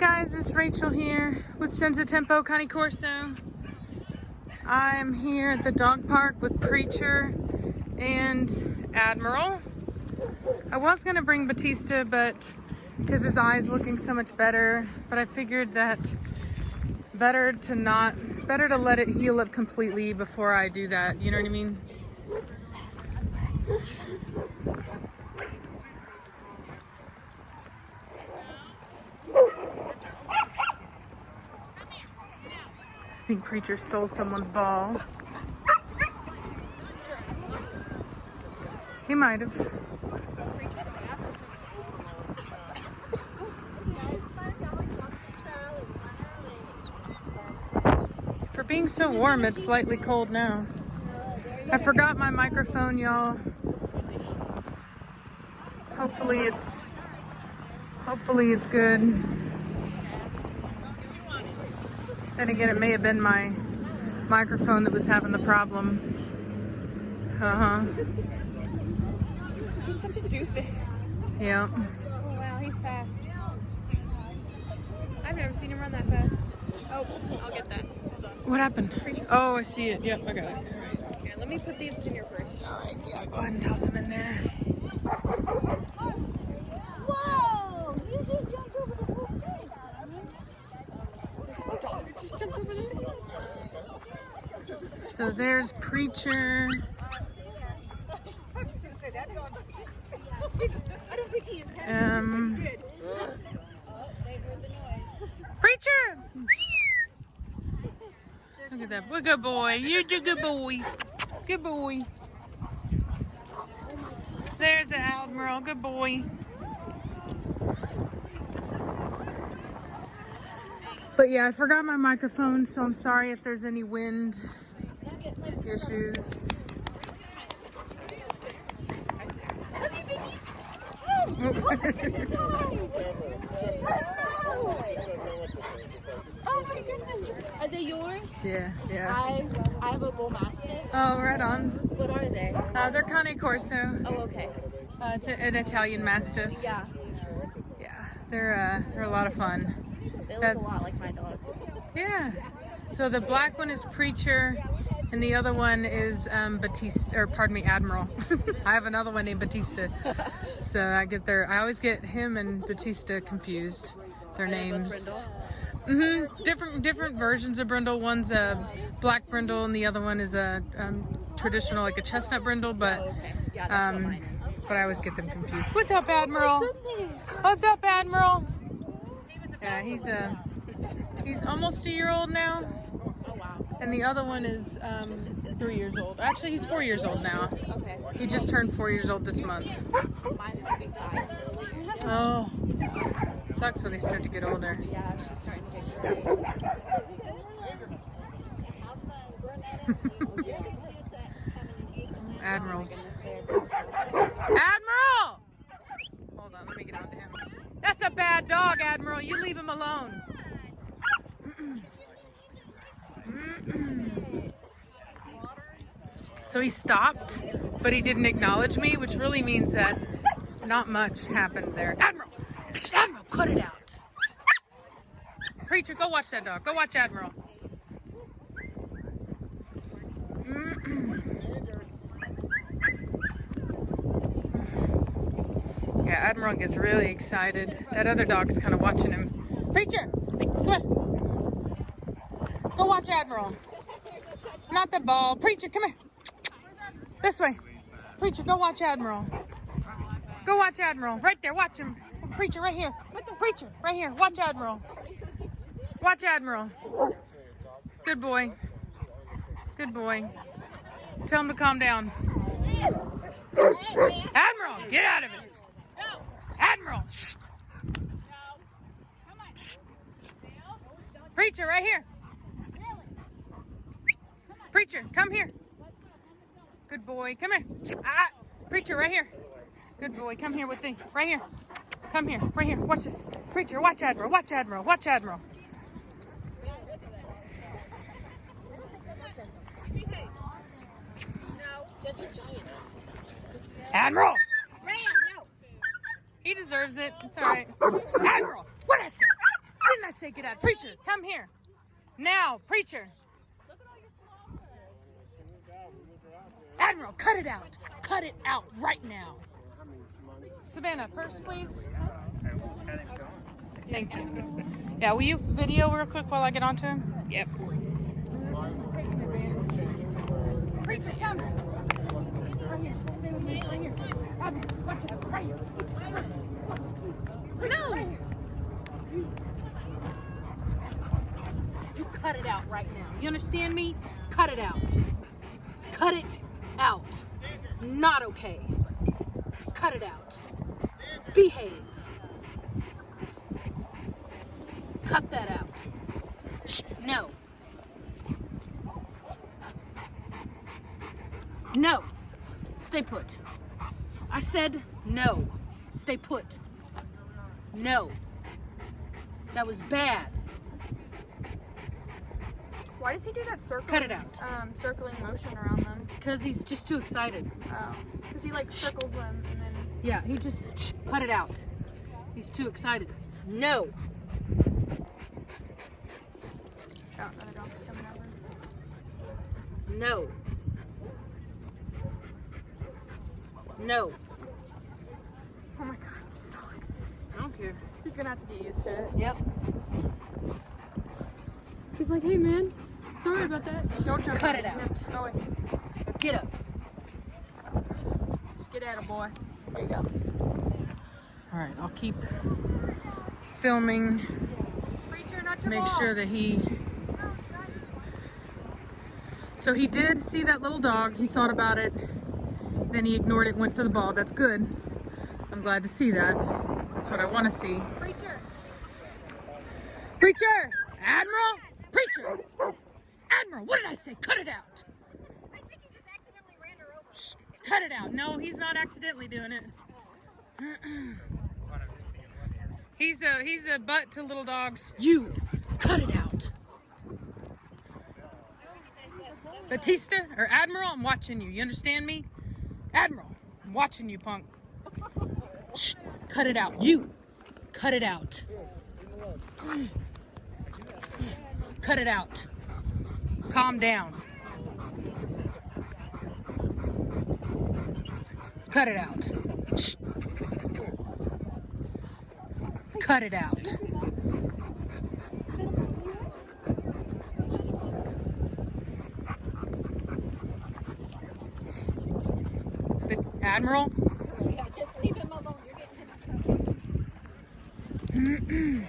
Guys, it's Rachel here with Senza Tempo Cane Corso. I'm here at the dog park with Preacher and Admiral. I was gonna bring Batista, but because his eye's looking so much better, but I figured that better to let it heal up completely before I do that. You know what I mean? I think Preacher stole someone's ball. He might have. For being so warm, it's slightly cold now. I forgot my microphone, y'all. Hopefully it's good. Then again, it may have been my microphone that was having the problem. He's such a doofus. Yeah. Oh wow, he's fast. I've never seen him run that fast. Oh, I'll get that. Hold on. What happened? Oh, I see it. Yep, I got it. All right. Here, let me put these in your purse. All right, yeah, go ahead and toss them in there. Whoa! You just jumped over the whole thing. This dog just jumped over there. So there's Preacher. Preacher! Look at that. Good boy. You're a good boy. Good boy. There's the Admiral. Good boy. But yeah, I forgot my microphone, so I'm sorry if there's any wind issues. Oh my goodness! Are they yours? Yeah. I have a bull mastiff. Oh, right on. What are they? They're Cane Corso. Oh, okay. It's an Italian Mastiff. Yeah. Yeah, they're a lot of fun. They look a lot like my dog. Yeah. So the black one is Preacher, and the other one is Batista, or pardon me, Admiral. I have another one named Batista. So I always get him and Batista confused. Their names. Different versions of brindle. One's a black brindle, and the other one is a traditional, like a chestnut brindle. But but I always get them confused. What's up, Admiral? What's up, Admiral? Yeah, he's almost a year old now. Oh wow. And the other one is 3 years old. Actually, he's 4 years old now. Okay. He just turned 4 years old this month. Mine's gonna be 5. Oh, sucks when they start to get older. Yeah, she's starting to get Admirals. Admiral! Hold on, let me get on to him. That's a bad dog, Admiral. You leave him alone. So he stopped, but he didn't acknowledge me, which really means that not much happened there. Admiral! Admiral, put it out. Preacher, go watch that dog. Go watch Admiral. Yeah, Admiral gets really excited. That other dog's kind of watching him. Preacher, come on. Go watch Admiral. Not the ball. Preacher, come here. This way. Preacher, go watch Admiral. Go watch Admiral. Right there, watch him. Preacher, right here. Preacher, right here. Watch Admiral. Watch Admiral. Good boy. Good boy. Tell him to calm down. Admiral, get out of it. Admiral, shh. Shh. Preacher, right here. Preacher, come here. Good boy, come here. Preacher, right here. Good boy, come here with me. Right here. Come here, right here. Watch this. Preacher, watch Admiral. Watch Admiral. Watch Admiral. Admiral! He deserves it. It's all right. Admiral, what is it? say get out. Preacher, come here. Now, preacher. Admiral, cut it out. Cut it out right now. Savannah, purse, please. Thank you. Yeah, will you video real quick while I get onto him? Yep. Preacher, come here. No! You cut it out right now. You understand me? Cut it out. Cut it out. Not okay. Cut it out. Behave. Cut that out. Shh, no. No. Stay put. I said no. Stay put. No. That was bad. Why does he do that circling? Cut it out. Circling motion around them. Because he's just too excited. Oh, because he like circles them and then. Yeah, he just cut it out. He's too excited. No. Oh, another dog's coming over. No. No. Oh my god, this dog. I don't care. He's gonna have to get used to it. Yep. He's like, hey man, sorry about that. Don't jump. Cut it out. Go away. Get up. Skedaddle, boy. There you go. All right, I'll keep filming. Preacher, not your Make ball. sure that he... So he did see that little dog. He thought about it. Then he ignored it, went for the ball. That's good. I'm glad to see that. That's what I want to see. Preacher. Preacher! Admiral! Preacher! Admiral, what did I say? Cut it out. I think he just accidentally ran her over. Shh, cut it out. No, he's not accidentally doing it. He's a butt to little dogs. You cut it out. Batista or Admiral, I'm watching you. You understand me? Admiral, I'm watching you, punk. Shh, cut it out. You cut it out. Cut it out. Calm down. Cut it out. Shh. Cut it out. But Admiral? Yeah, just leave him alone. You're getting him.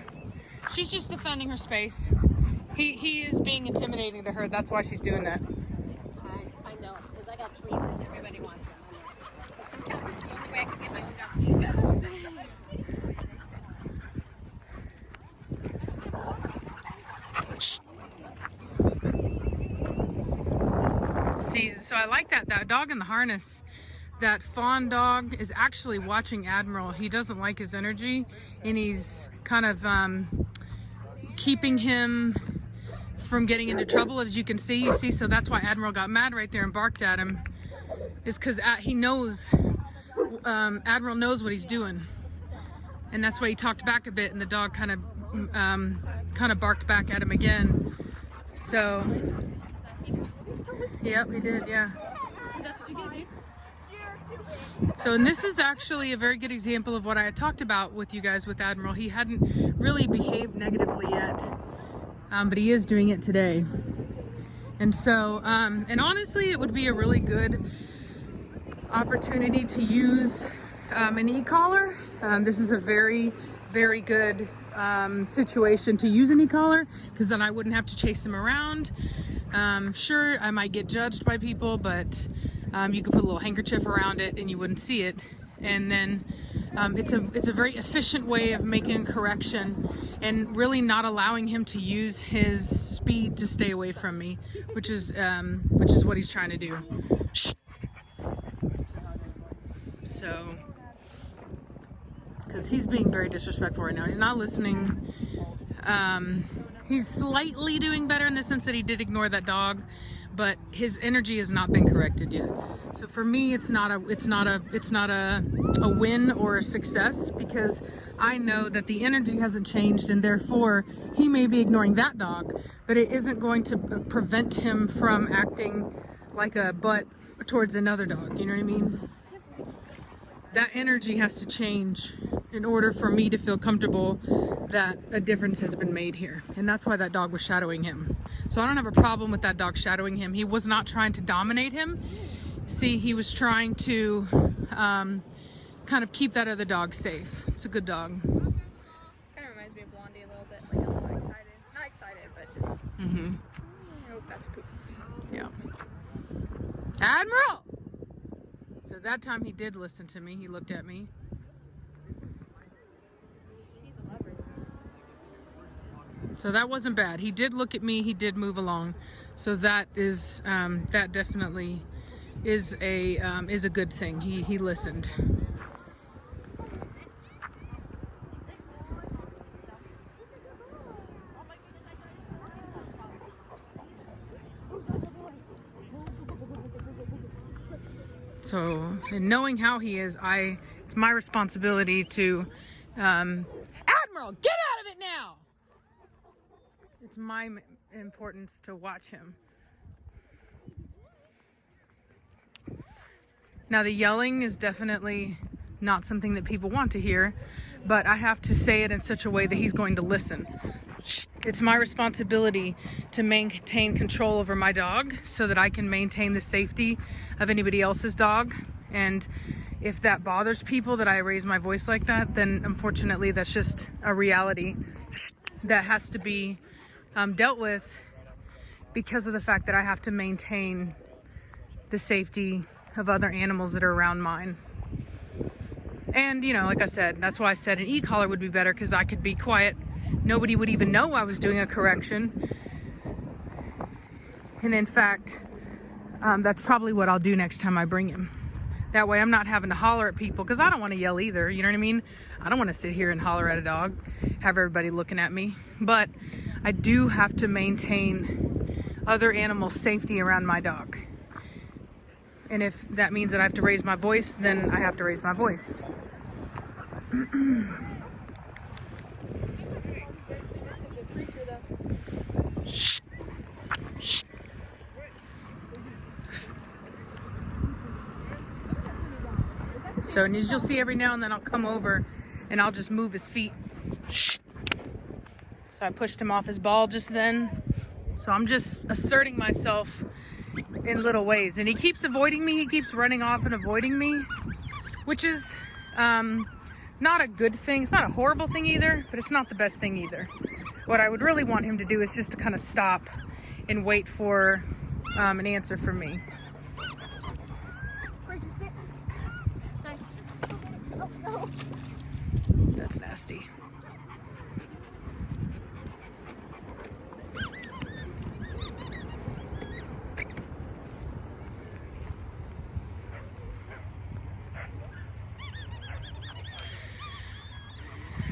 She's just defending her space. He is being intimidating to her. That's why she's doing that. I know, because I got treats and everybody wants them. But sometimes it's the only way I can get my own dogs together. See, so I like that dog in the harness. That fawn dog is actually watching Admiral. He doesn't like his energy, and he's kind of keeping him from getting into trouble, as you can see. You see, so that's why Admiral got mad right there and barked at him, is because he knows, Admiral knows what he's doing, and that's why he talked back a bit, and the dog kind of barked back at him again. So, yep, he did, yeah. So that's what you get, dude. So, and this is actually a very good example of what I had talked about with you guys with Admiral. He hadn't really behaved negatively yet, but he is doing it today. And so, and honestly, it would be a really good opportunity to use an e-collar. This is a very, very good situation to use an e-collar, because then I wouldn't have to chase him around. Sure, I might get judged by people, but you could put a little handkerchief around it and you wouldn't see it. And then it's a very efficient way of making a correction and really not allowing him to use his speed to stay away from me, which is what he's trying to do. Shh. So, because he's being very disrespectful right now. He's not listening. He's slightly doing better in the sense that he did ignore that dog, but his energy has not been corrected yet. So for me, it's not a win or a success, because I know that the energy hasn't changed, and therefore he may be ignoring that dog, but it isn't going to prevent him from acting like a butt towards another dog. You know what I mean? That energy has to change in order for me to feel comfortable that a difference has been made here. And that's why that dog was shadowing him. So I don't have a problem with that dog shadowing him. He was not trying to dominate him. See, he was trying to kind of keep that other dog safe. It's a good dog. Kind of reminds me of Blondie a little bit. Like, I'm a little excited. Not excited, but just... I hope that's poop. Yeah. Admiral! So that time he did listen to me. He looked at me. She's a lover. So that wasn't bad. He did look at me. He did move along. So that is that definitely is a good thing. He listened. So, and knowing how he is, it's my responsibility to, Admiral, get out of it now! It's my importance to watch him. Now, the yelling is definitely not something that people want to hear, but I have to say it in such a way that he's going to listen. It's my responsibility to maintain control over my dog so that I can maintain the safety of anybody else's dog. And if that bothers people that I raise my voice like that, then unfortunately that's just a reality that has to be dealt with, because of the fact that I have to maintain the safety of other animals that are around mine. And, you know, like I said, that's why I said an e-collar would be better, because I could be quiet. Nobody would even know I was doing a correction. And in fact, that's probably what I'll do next time I bring him. That way I'm not having to holler at people, because I don't want to yell either. You know what I mean? I don't want to sit here and holler at a dog, have everybody looking at me. But I do have to maintain other animals' safety around my dog. And if that means that I have to raise my voice, then I have to raise my voice. Shh. Shh. So, and as you'll see, every now and then I'll come over and I'll just move his feet. Shh. So I pushed him off his ball just then. So I'm just asserting myself in little ways. And he keeps avoiding me. He keeps running off and avoiding me, which is not a good thing. It's not a horrible thing either, but it's not the best thing either. What I would really want him to do is just to kind of stop and wait for an answer from me. That's nasty.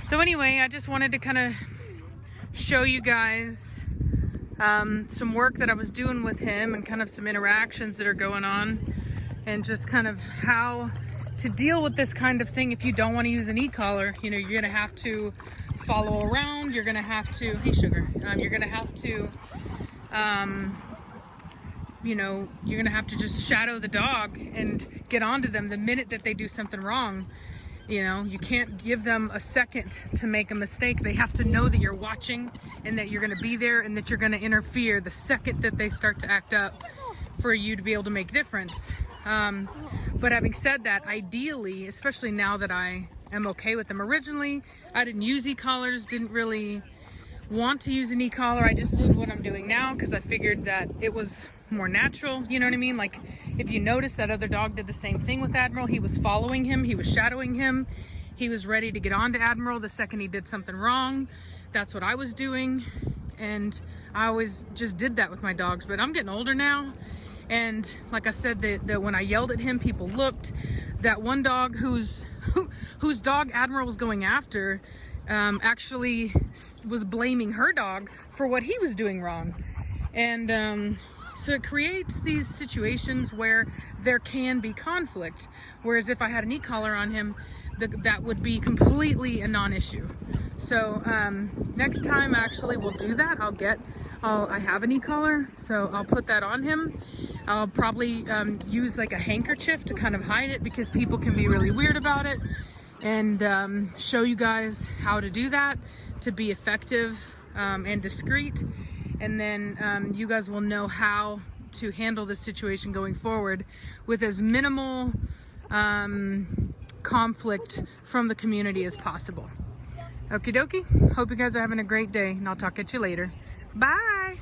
So anyway, I just wanted to kind of show you guys some work that I was doing with him, and kind of some interactions that are going on, and just kind of how to deal with this kind of thing. If you don't want to use an e-collar, you know, you're going to have to follow around. You're going to have to, hey sugar, you're going to have to, you know, you're going to have to just shadow the dog and get onto them the minute that they do something wrong. You know, you can't give them a second to make a mistake. They have to know that you're watching and that you're going to be there and that you're going to interfere the second that they start to act up for you to be able to make a difference. But having said that, ideally, especially now that I am okay with them, originally I didn't use e-collars, didn't really want to use an e-collar. I just did what I'm doing now because I figured that it was more natural, you know what I mean? Like, if you notice, that other dog did the same thing with Admiral. He was following him, he was shadowing him, he was ready to get on to Admiral the second he did something wrong. That's what I was doing, and I always just did that with my dogs. But I'm getting older now, and like I said, that when I yelled at him, people looked. That one dog whose dog Admiral was going after actually was blaming her dog for what he was doing wrong. And So it creates these situations where there can be conflict. Whereas if I had an e-collar on him, that would be completely a non-issue. So next time actually we'll do that. I have an e-collar, so I'll put that on him. I'll probably use like a handkerchief to kind of hide it because people can be really weird about it, and show you guys how to do that to be effective and discreet. And then you guys will know how to handle this situation going forward with as minimal conflict from the community as possible. Okie dokie. Hope you guys are having a great day, and I'll talk at you later. Bye.